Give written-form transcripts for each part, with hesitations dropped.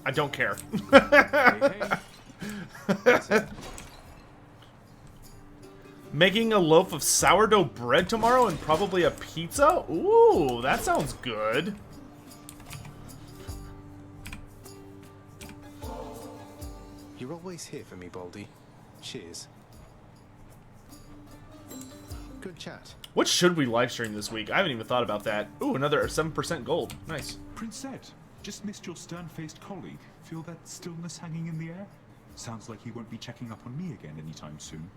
I don't care. Hey. Making a loaf of sourdough bread tomorrow and probably a pizza? Ooh, that sounds good. You're always here for me, Baldy. Cheers. Good chat. What should we live stream this week? I haven't even thought about that. Ooh, another 7% gold. Nice. Princette, just missed your stern-faced colleague. Feel that stillness hanging in the air? Sounds like he won't be checking up on me again anytime soon.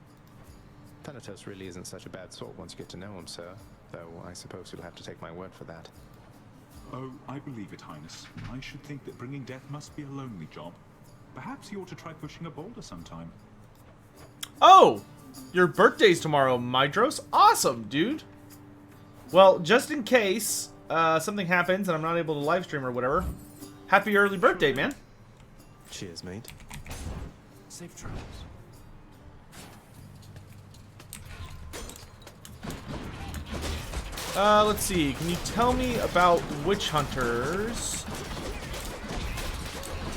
Thanatos really isn't such a bad sort once you get to know him, sir. Though I suppose you'll have to take my word for that. Oh, I believe it, Highness. I should think that bringing death must be a lonely job. Perhaps you ought to try pushing a boulder sometime. Oh! Your birthday's tomorrow, Mydros. Awesome, dude. Well, just in case something happens and I'm not able to live stream or whatever, happy early birthday, man. Cheers, mate. Safe travels. Let's see. Can you tell me about witch hunters?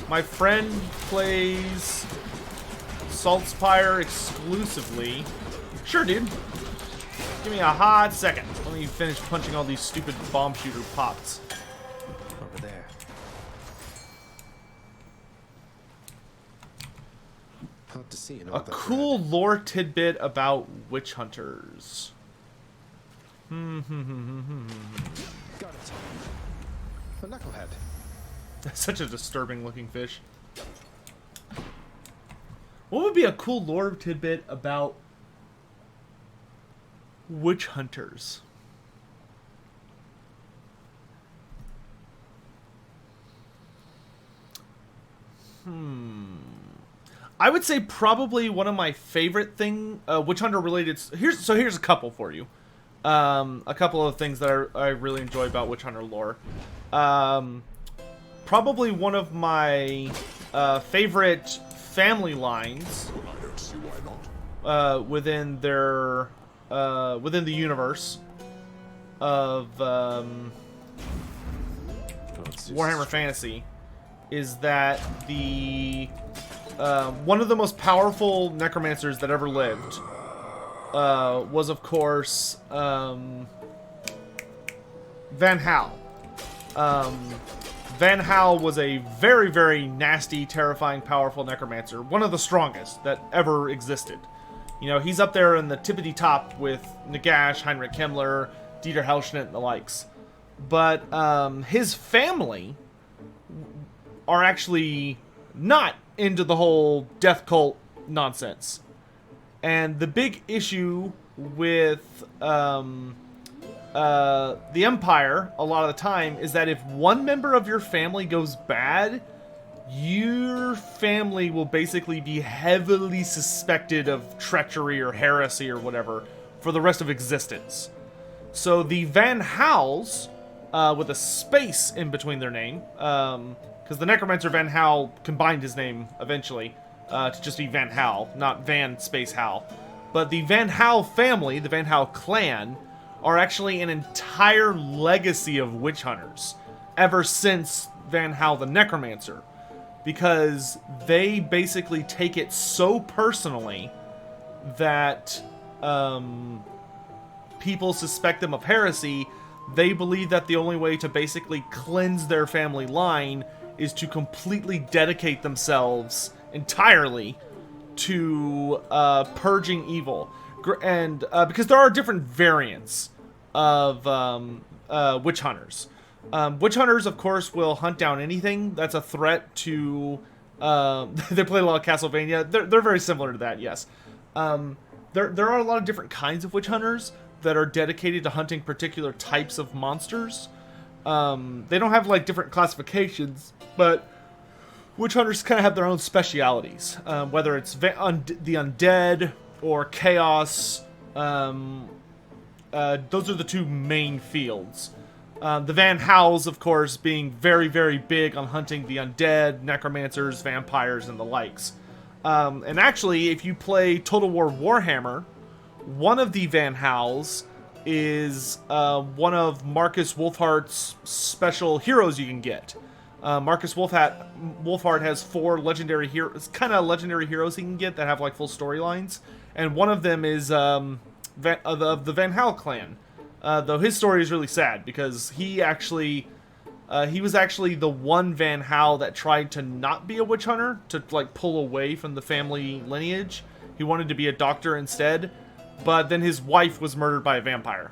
My friend plays Saltspire exclusively. Sure, dude. Give me a hot second. Let me finish punching all these stupid bomb shooter pots. Over there. Hard to see in all A that cool red. lore tidbit about witch hunters. Got it. A knucklehead. That's such a disturbing looking fish. What would be a cool lore tidbit about witch hunters? I would say probably one of my favorite witch hunter related. Here's a couple for you. A couple of things that I really enjoy about witch hunter lore. Probably one of my favorite family lines within their within the universe of Warhammer Fantasy is that the one of the most powerful necromancers that ever lived was, of course, Van Hal. Van Hal was a very, very nasty, terrifying, powerful necromancer. One of the strongest that ever existed. You know, he's up there in the tippity top with Nagash, Heinrich Himmler, Dieter Hellschnitt, and the likes. But his family are actually not into the whole death cult nonsense. And the big issue with the Empire, a lot of the time, is that if one member of your family goes bad, your family will basically be heavily suspected of treachery or heresy or whatever for the rest of existence. So the Van Hals, with a space in between their name, because the Necromancer Van Hal combined his name eventually to just be Van Hal, not Van Space Hal. But the Van Hal family, the Van Hal clan, are actually an entire legacy of witch hunters ever since Van Hal the Necromancer, because they basically take it so personally that people suspect them of heresy. They believe that the only way to basically cleanse their family line is to completely dedicate themselves entirely to purging evil. And because there are different variants of witch hunters. Witch hunters, of course, will hunt down anything that's a threat to... they play a lot of Castlevania. They're very similar to that, yes. There are a lot of different kinds of witch hunters that are dedicated to hunting particular types of monsters. They don't have, like, different classifications, but witch hunters kind of have their own specialities. Whether it's the undead or chaos, those are the two main fields. The Van Hals, of course, being very, very big on hunting the undead, necromancers, vampires, and the likes. And actually, if you play Total War Warhammer, one of the Van Hals is one of Marcus Wolfhart's special heroes you can get. Marcus Wolfhard has 4 legendary heroes, kind of legendary heroes he can get that have like full storylines, and one of them is of the Van Hal clan. Though his story is really sad because he was actually the one Van Hal that tried to not be a witch hunter, to like pull away from the family lineage. He wanted to be a doctor instead, but then his wife was murdered by a vampire.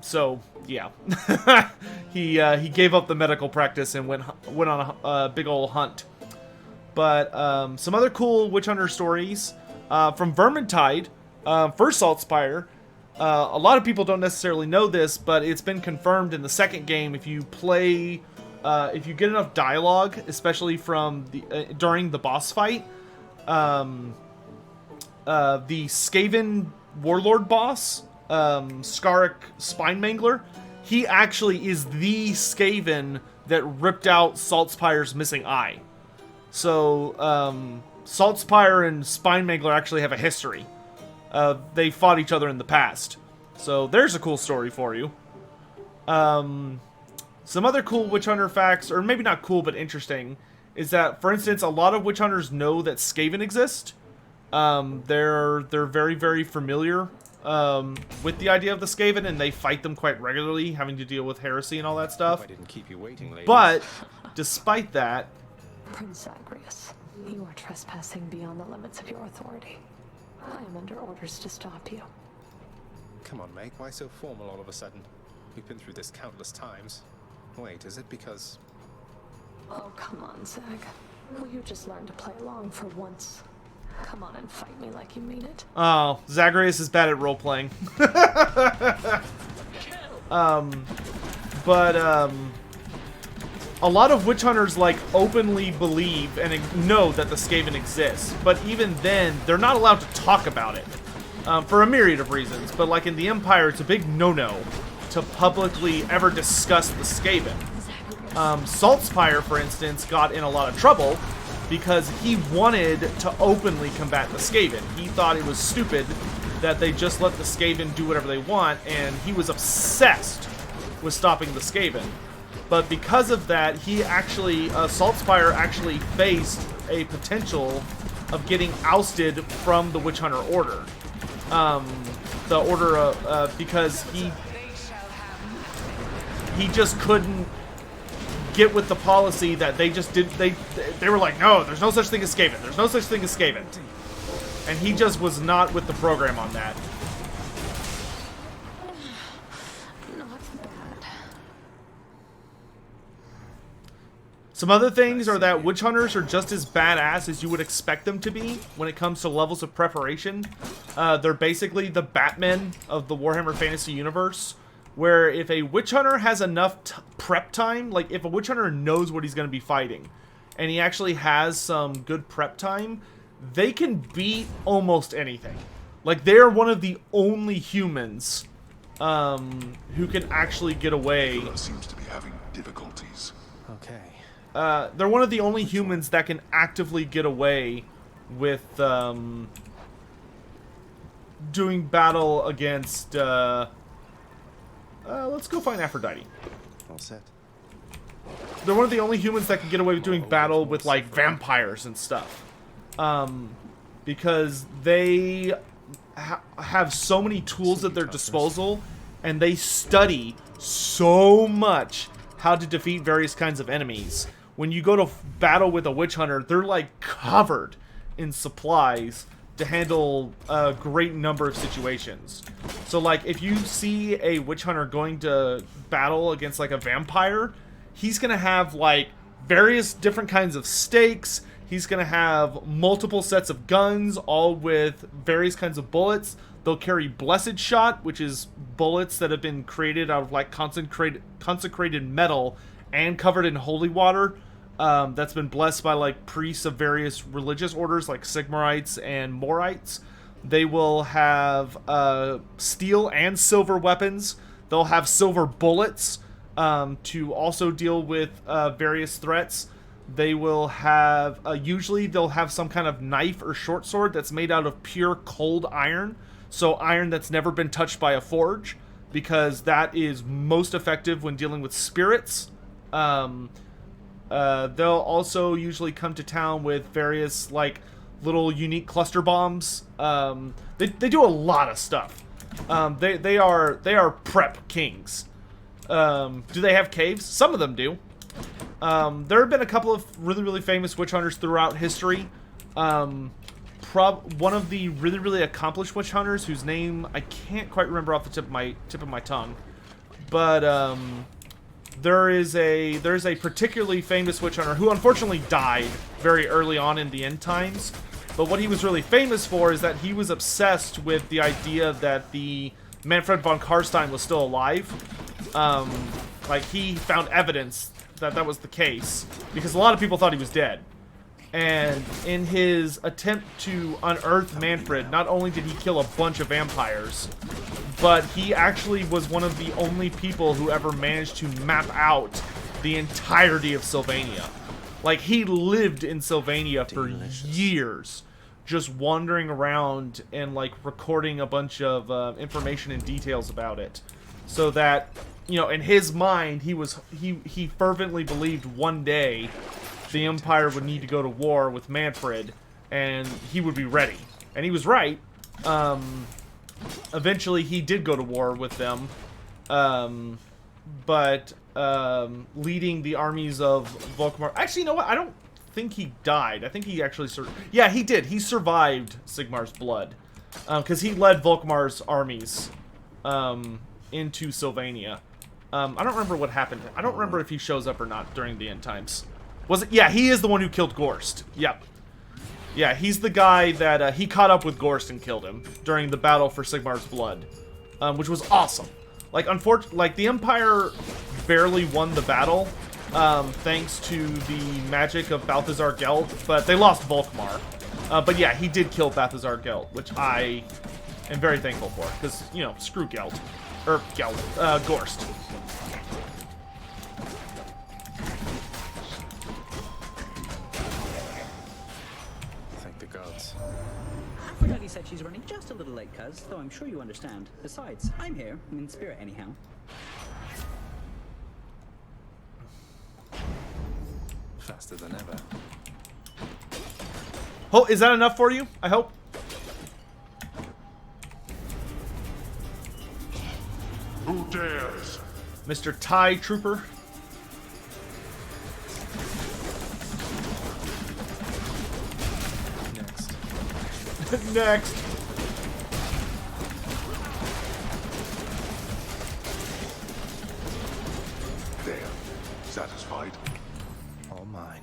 So yeah, he gave up the medical practice and went on a big old hunt. But some other cool witch hunter stories from Vermintide for Saltspire. A lot of people don't necessarily know this, but it's been confirmed in the second game. If you play, if you get enough dialogue, especially from the during the boss fight, the Skaven warlord boss, Skarric Spine-Mangler, he actually is the Skaven that ripped out Saltspire's missing eye. So Saltspire and Spine-Mangler actually have a history. They fought each other in the past. So there's a cool story for you. Some other cool witch hunter facts, or maybe not cool but interesting, is that, for instance, a lot of witch hunters know that Skaven exist. They're very, very familiar with the idea of the Skaven, and they fight them quite regularly, having to deal with heresy and all that stuff. I didn't keep you waiting, ladies. But despite that, Prince Zagreus, you are trespassing beyond the limits of your authority. I am under orders to stop you. Come on, Meg, why so formal all of a sudden? We've been through this countless times. Wait, is it because... Oh, come on, Zag. Will you just learn to play along for once? Come on and fight me like you mean it. oh, Zagreus is bad at role-playing. A lot of witch hunters like openly believe and know that the Skaven exists, but even then, they're not allowed to talk about it for a myriad of reasons. But like in the Empire, it's a big no-no to publicly ever discuss the Skaven. Saltspire, for instance, got in a lot of trouble because he wanted to openly combat the Skaven. He thought it was stupid that they just let the Skaven do whatever they want, and he was obsessed with stopping the Skaven. But because of that, he actually, Saltspire actually faced a potential of getting ousted from the Witch Hunter Order. The Order, because he just couldn't get with the policy that they just did. They were like, no, there's no such thing as Skaven. There's no such thing as Skaven. And he just was not with the program on that. Some other things are that witch hunters are just as badass as you would expect them to be when it comes to levels of preparation. They're basically the Batman of the Warhammer Fantasy universe, where if a witch hunter has enough prep time, like if a witch hunter knows what he's going to be fighting, and he actually has some good prep time, they can beat almost anything. Like, they're one of the only humans who can actually get away. Seems to be having difficulties. Okay. They're one of the only humans that can actively get away with doing battle against. Let's go find Aphrodite. All set. They're one of the only humans that can get away with doing battle with like vampires and stuff, because they have so many tools at their disposal, and they study so much how to defeat various kinds of enemies. When you go to battle with a witch hunter, they're like covered in supplies to handle a great number of situations. So like if you see a witch hunter going to battle against like a vampire, he's gonna have like various different kinds of stakes. He's gonna have multiple sets of guns, all with various kinds of bullets. They'll carry Blessed Shot, which is bullets that have been created out of like consecrated metal and covered in holy water. That's been blessed by like priests of various religious orders like Sigmarites and Morites. They will have steel and silver weapons. They'll have silver bullets to also deal with various threats. They will have, usually they'll have some kind of knife or short sword that's made out of pure cold iron. So iron that's never been touched by a forge, because that is most effective when dealing with spirits. They'll also usually come to town with various like little unique cluster bombs. They do a lot of stuff. They are prep kings. Do they have caves? Some of them do. There have been a couple of really famous witch hunters throughout history. One of the really accomplished witch hunters, whose name I can't quite remember off the tip of my tongue, but there's a particularly famous witch hunter who unfortunately died very early on in the end times. But what he was really famous for is that he was obsessed with the idea that the Manfred von Karstein was still alive. Like, he found evidence that that was the case, because a lot of people thought he was dead. And in his attempt to unearth Manfred, not only did he kill a bunch of vampires, but he actually was one of the only people who ever managed to map out the entirety of Sylvania. Like, he lived in Sylvania for years, just wandering around and, like, recording a bunch of information and details about it. So that, you know, in his mind, he fervently believed one day the Empire would need to go to war with Manfred, and he would be ready. And he was right. Eventually, he did go to war with them, but leading the armies of Volkmar. Actually, you know what? I don't think he died. I think he actually yeah, he did. He survived Sigmar's blood, because he led Volkmar's armies into Sylvania. I don't remember what happened. I don't remember if he shows up or not during the end times. Was it? Yeah, he is the one who killed Gorst. Yep. Yeah, he's the guy that he caught up with Gorst and killed him during the battle for Sigmar's blood, which was awesome. Like, like the Empire barely won the battle, thanks to the magic of Balthazar Gelt, but they lost Volkmar. But yeah, he did kill Balthazar Gelt, which I am very thankful for, because, you know, screw Gelt. Gorst. Thank the gods. Aphrodite said she's running just a little late, cuz, though I'm sure you understand. Besides, I'm here, in spirit anyhow. Faster than ever. Oh, is that enough for you? I hope. Who dares? Mr. TIE Trooper. Next. Next. There. Satisfied? All mine.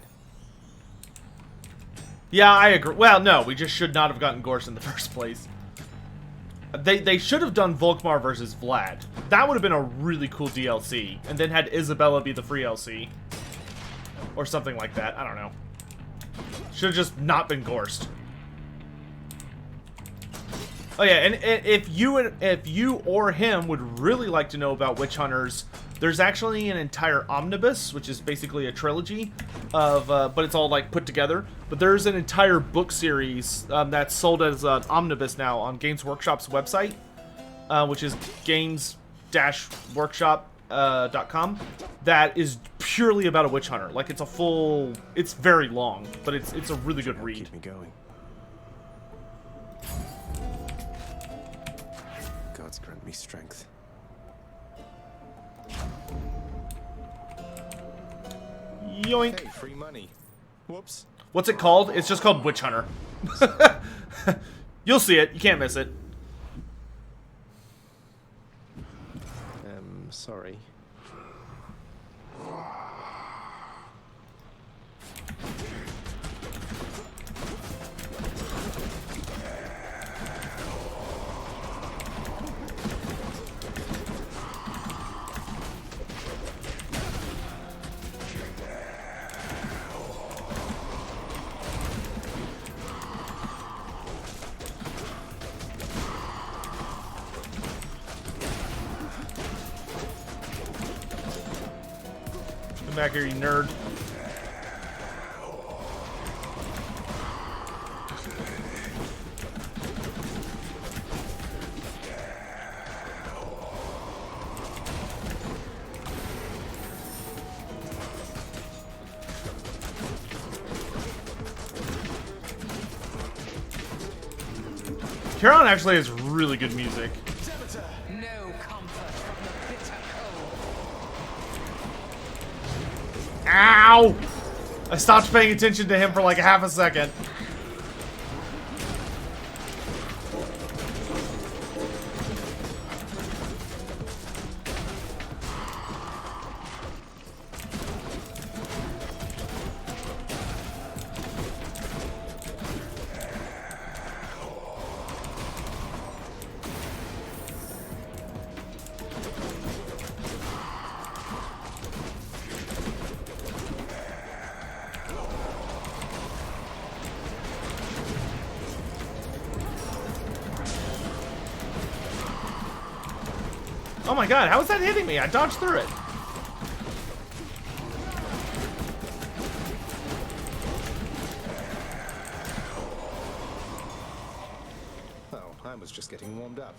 Yeah, I agree. Well, no, we just should not have gotten Gorst in the first place. They should have done Volkmar versus Vlad. That would have been a really cool DLC. And then had Isabella be the free LC. Or something like that. I don't know. Should have just not been Gorst. Oh yeah, and if you or him would really like to know about witch hunters, there's actually an entire omnibus, which is basically a trilogy of, but it's all like put together. But there's an entire book series that's sold as an omnibus now on Games Workshop's website, which is games-workshop.com. That is purely about a witch hunter. Like, it's very long, but it's a really good read. Keep me going. Gods grant me strength. Yoink. Hey, free money. Whoops. What's it called? It's just called Witch Hunter. You'll see it. You can't miss it. Sorry. Come back here, you nerd. Charon actually has really good music. No comfort from the bitter cold. Ow! I stopped paying attention to him for like half a second. Oh my god, how is that hitting me? I dodged through it. Oh, I was just getting warmed up.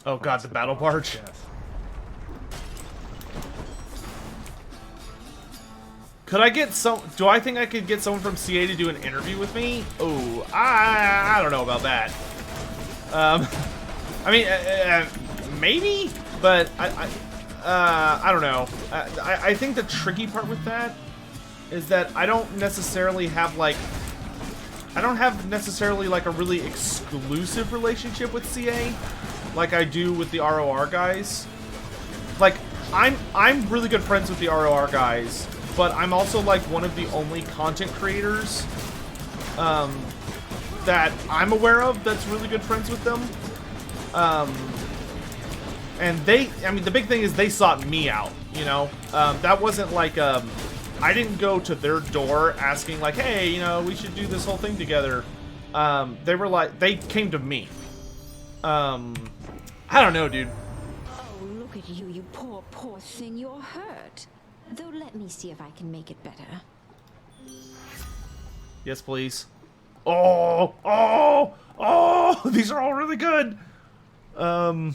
Oh god, the battle barge. Death. Could I get some... Do I think I could get someone from CA to do an interview with me? Oh, I don't know about that. I mean, maybe? But I don't know. I think the tricky part with that is that I don't necessarily have, like... I don't have necessarily, like, a really exclusive relationship with CA like I do with the ROR guys. Like, I'm really good friends with the ROR guys, but I'm also like one of the only content creators that I'm aware of that's really good friends with them. And I mean, the big thing is they sought me out, you know? That wasn't like, I didn't go to their door asking like, hey, you know, we should do this whole thing together. They were like, they came to me. I don't know, dude. Oh, look at you, you poor, poor thing. You're hurt. Though let me see if I can make it better. Yes, please. Oh, oh, oh! These are all really good. God,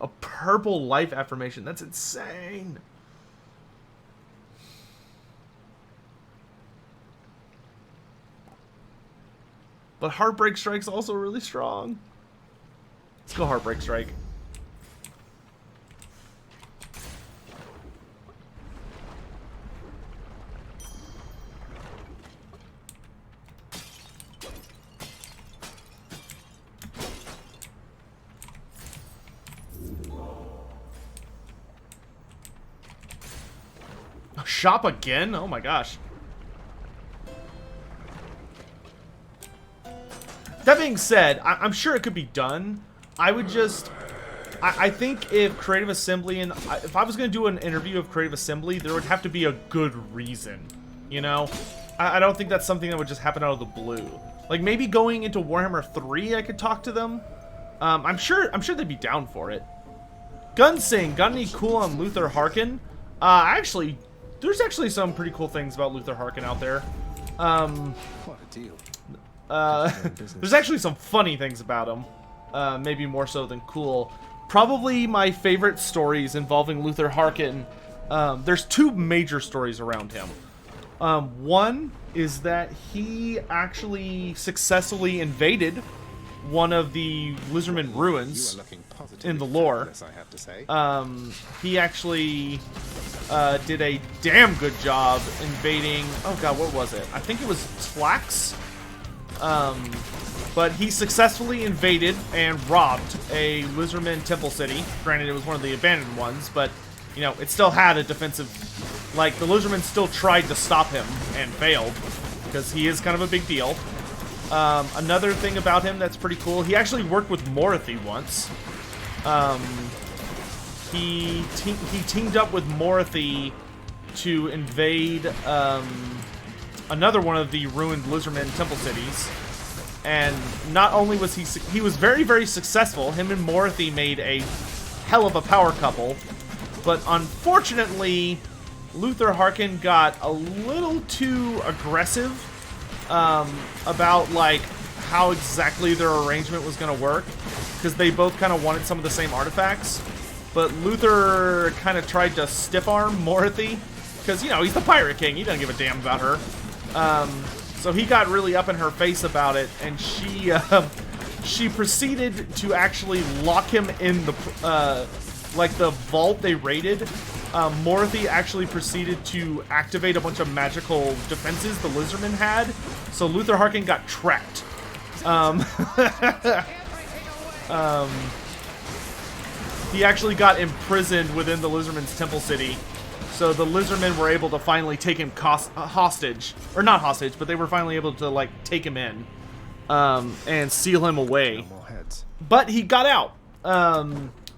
a purple life affirmation. That's insane. But Heartbreak Strike's also really strong. Let's go Heartbreak Strike. Shop again? Oh my gosh. That being said, I'm sure it could be done. I would just... I think if Creative Assembly and... If I was going to do an interview of Creative Assembly, there would have to be a good reason. You know? I don't think that's something that would just happen out of the blue. Like, maybe going into Warhammer 3, I could talk to them. I'm sure they'd be down for it. Gunsing, got any cool on Luther Harkin? Actually... There's actually some pretty cool things about Luther Harkin out there. What a deal. There's actually some funny things about him. Maybe more so than cool. Probably my favorite stories involving Luther Harkin. There's two major stories around him. One is that he actually successfully invaded one of the Lizardman ruins in the lore. I have to say. He actually did a damn good job invading... Oh god, what was it? I think it was Tlax. But he successfully invaded and robbed a Lizardman temple city. Granted, it was one of the abandoned ones, but, you know, it still had a defensive... Like, the Lizardmen still tried to stop him and failed, because he is kind of a big deal. Another thing about him that's pretty cool, he actually worked with Morathi once. He teamed up with Morathi to invade another one of the ruined Lizardman temple cities. And not only was he was very, very successful, him and Morathi made a hell of a power couple, but unfortunately, Luther Harkin got a little too aggressive about, like, how exactly their arrangement was going to work, because they both kind of wanted some of the same artifacts. but Luther kind of tried to stiff arm Morothy, because, you know, he's the Pirate King. He doesn't give a damn about her. So he got really up in her face about it, and she proceeded to actually lock him in the, like, the vault they raided. Morothy actually proceeded to activate a bunch of magical defenses the Lizardmen had, so Luther Harkin got trapped. He actually got imprisoned within the Lizardmen's temple city, so the Lizardmen were able to finally take him hostage. Or not hostage, but they were finally able to, like, take him in, and seal him away. No more heads. But he got out.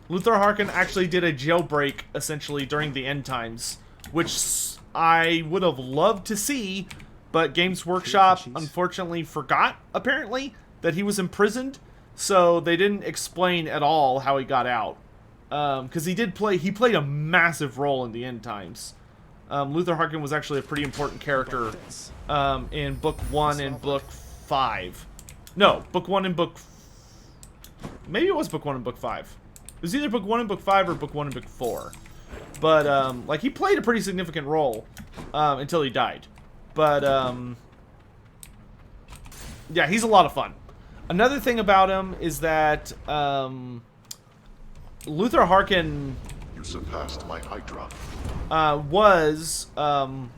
Luther Harkin actually did a jailbreak, essentially, during the end times, which I would have loved to see, but Games Workshop unfortunately forgot, apparently, that he was imprisoned, so they didn't explain at all how he got out. Because he played a massive role in the end times. Luther Harkin was actually a pretty important character in Book 1 and Book 5. No, Book 1 and Book... Maybe it was Book 1 and Book 5. It was either Book 1 and Book 5 or Book 1 and Book 4. But, like, he played a pretty significant role until he died. But, yeah, he's a lot of fun. Another thing about him is that, Luther Harkin... You surpassed my Hydra.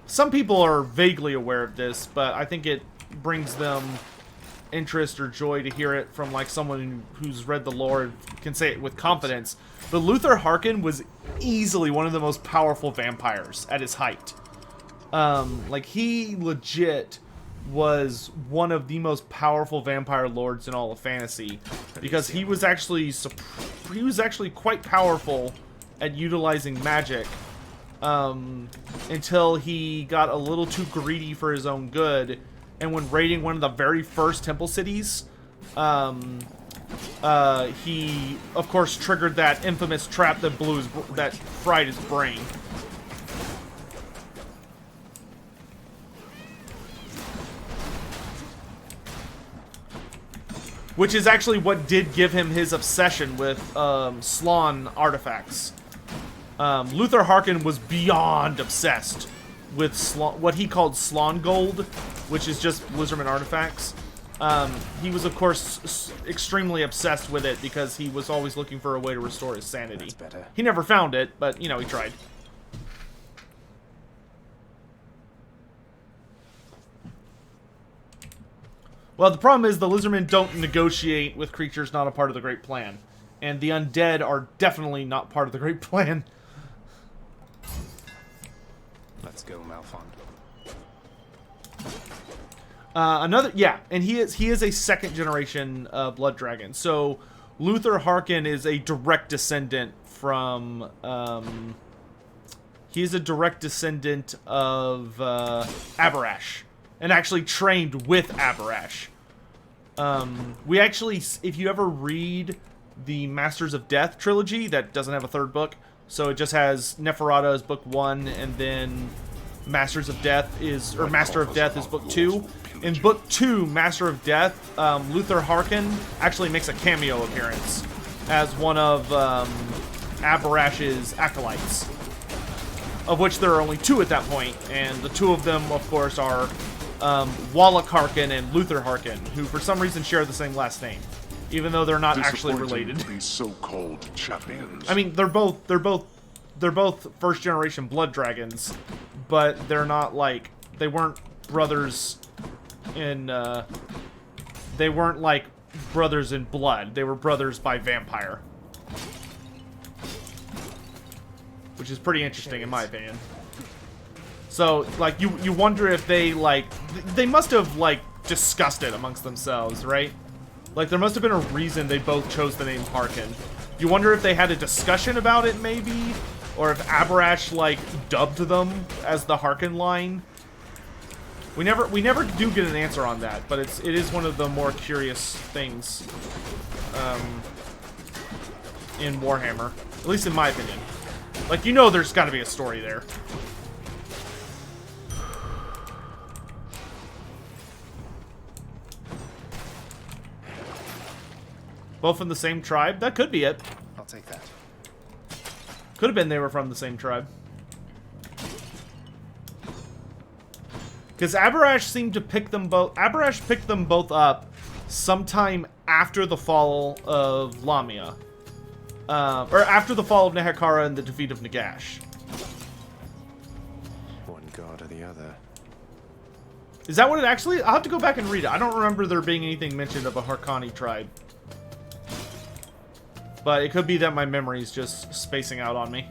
Some people are vaguely aware of this, but I think it brings them interest or joy to hear it from, like, someone who's read the lore and can say it with confidence. But Luther Harkin was easily one of the most powerful vampires at his height. Like, he legit was one of the most powerful vampire lords in all of fantasy, because he was actually quite powerful at utilizing magic, until he got a little too greedy for his own good. And when raiding one of the very first temple cities, he, of course, triggered that infamous trap that fried his brain. Which is actually what did give him his obsession with Slaawn artifacts. Luther Harkin was beyond obsessed with what he called Slaawn gold, which is just Lizardman artifacts. He was, of course, extremely obsessed with it because he was always looking for a way to restore his sanity. That's better. He never found it, but, you know, he tried. Well, the problem is the Lizardmen don't negotiate with creatures not a part of the Great Plan. And the undead are definitely not part of the Great Plan. Let's go, Malfond. And he is a second generation blood dragon. So Luther Harkin is a direct descendant from he is a direct descendant of Aberash, and actually trained with Aberash. We actually, if you ever read the Masters of Death trilogy, that doesn't have a third book, so it just has Neferata as book 1, and then Masters of Death is, or Master of Death is book 2. In book 2, Master of Death, Luther Harkin actually makes a cameo appearance as one of Aberash's acolytes, of which there are only 2 at that point, and the 2 of them, of course, are Wallach Harkin and Luther Harkin, who for some reason share the same last name, even though they're not actually related. These so-called champions. I mean, they're both first generation blood dragons, but they're not, like, they weren't brothers in they weren't like brothers in blood. They were brothers by vampire, which is pretty interesting in my opinion. So, like, you wonder if they, like, they must have, like, discussed it amongst themselves, right? Like, there must have been a reason they both chose the name Harkin. You wonder if they had a discussion about it, maybe? Or if Aberash, like, dubbed them as the Harkin line? We never do get an answer on that, but it is one of the more curious things in Warhammer. At least in my opinion. Like, you know there's got to be a story there. Both from the same tribe? That could be it. I'll take that. Could have been they were from the same tribe. Because Abarash seemed to pick them both... Abarash picked them both up sometime after the fall of Lamia. Or after the fall of Nehekara and the defeat of Nagash. One god or the other. Is that what it actually... I'll have to go back and read it. I don't remember there being anything mentioned of a Harkani tribe. But it could be that my memory's just spacing out on me.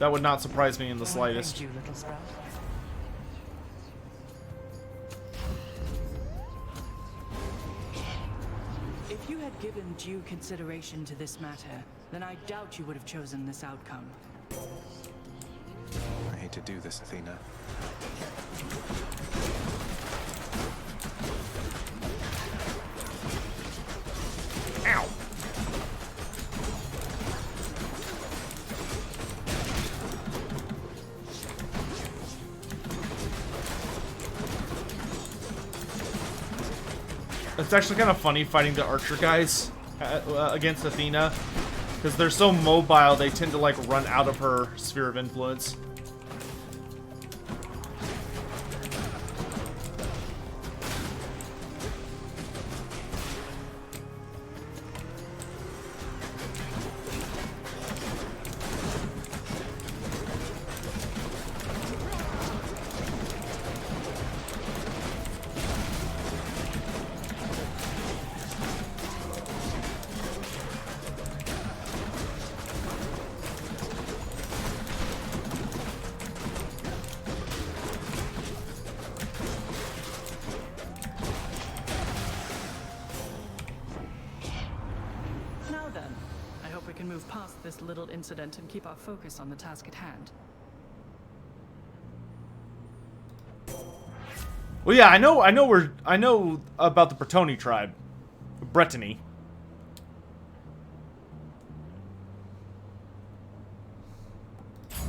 That would not surprise me in the slightest. You, little sprout. If you had given due consideration to this matter, then I doubt you would have chosen this outcome. I hate to do this, Athena. Ow! It's actually kind of funny fighting the archer guys against Athena, because they're so mobile they tend to like run out of her sphere of influence. Now then, I hope we can move past this little incident and keep our focus on the task at hand. Well, yeah, I know about the Bretonny tribe, Brittany.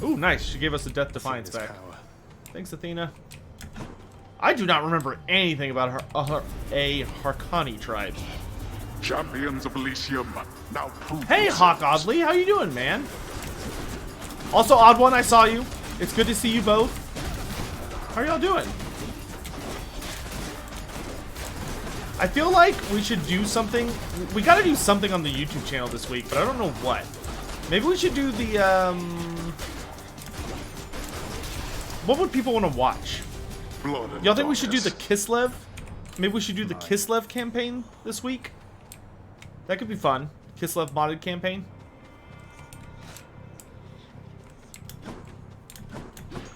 Ooh, nice. She gave us the Death Defiance back. Power. Thanks, Athena. I do not remember anything about a Harkani tribe. Champions of Elysium, now prove Hey, yourselves. Hawk Oddly, how you doing, man? Also, Odd One, I saw you. It's good to see you both. How are y'all doing? I feel like we should do something. We gotta do something on the YouTube channel this week, but I don't know what. Maybe we should do the, what would people want to watch? Blood and Y'all think we should do the darkness. Kislev? Maybe we should do the Kislev campaign this week? That could be fun. Kislev modded campaign.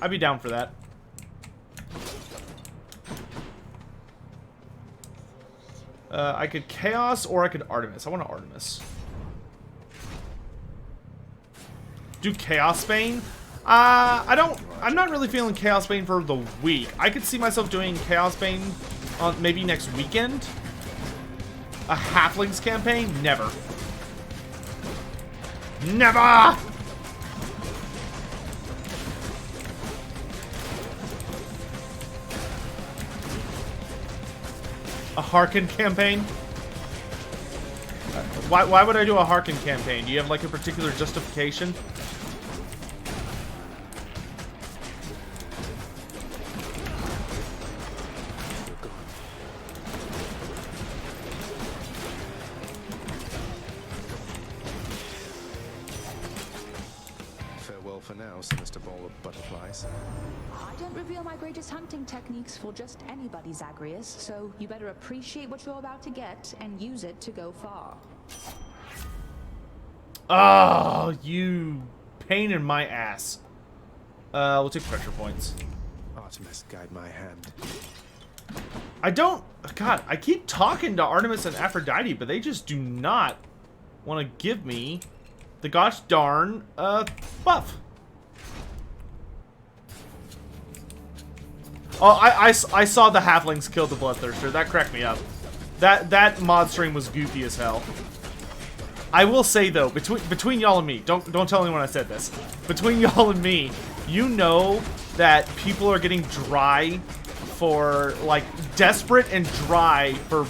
I'd be down for that. I could Chaos or I could Artemis. I want to Artemis. Do Chaos Bane? I'm not really feeling Chaos Bane for the week. I could see myself doing Chaos Bane on maybe next weekend. A Halflings campaign? Never. Never! A Harkin campaign? Why would I do a Harkin campaign? Do you have like a particular justification? Farewell for now, sinister ball of butterflies. I don't reveal my greatest hunting techniques for just anybody, Zagreus, so you better appreciate what you're about to get and use it to go far. Oh, you pain in my ass. We'll take pressure points. Artemis, guide my hand. I don't... God, I keep talking to Artemis and Aphrodite, but they just do not want to give me the gosh darn buff. Oh, I saw the halflings kill the bloodthirster. That cracked me up. That mod stream was goofy as hell. I will say though, between y'all and me, don't tell anyone I said this. Between y'all and me, you know that people are getting dry for like desperate and dry for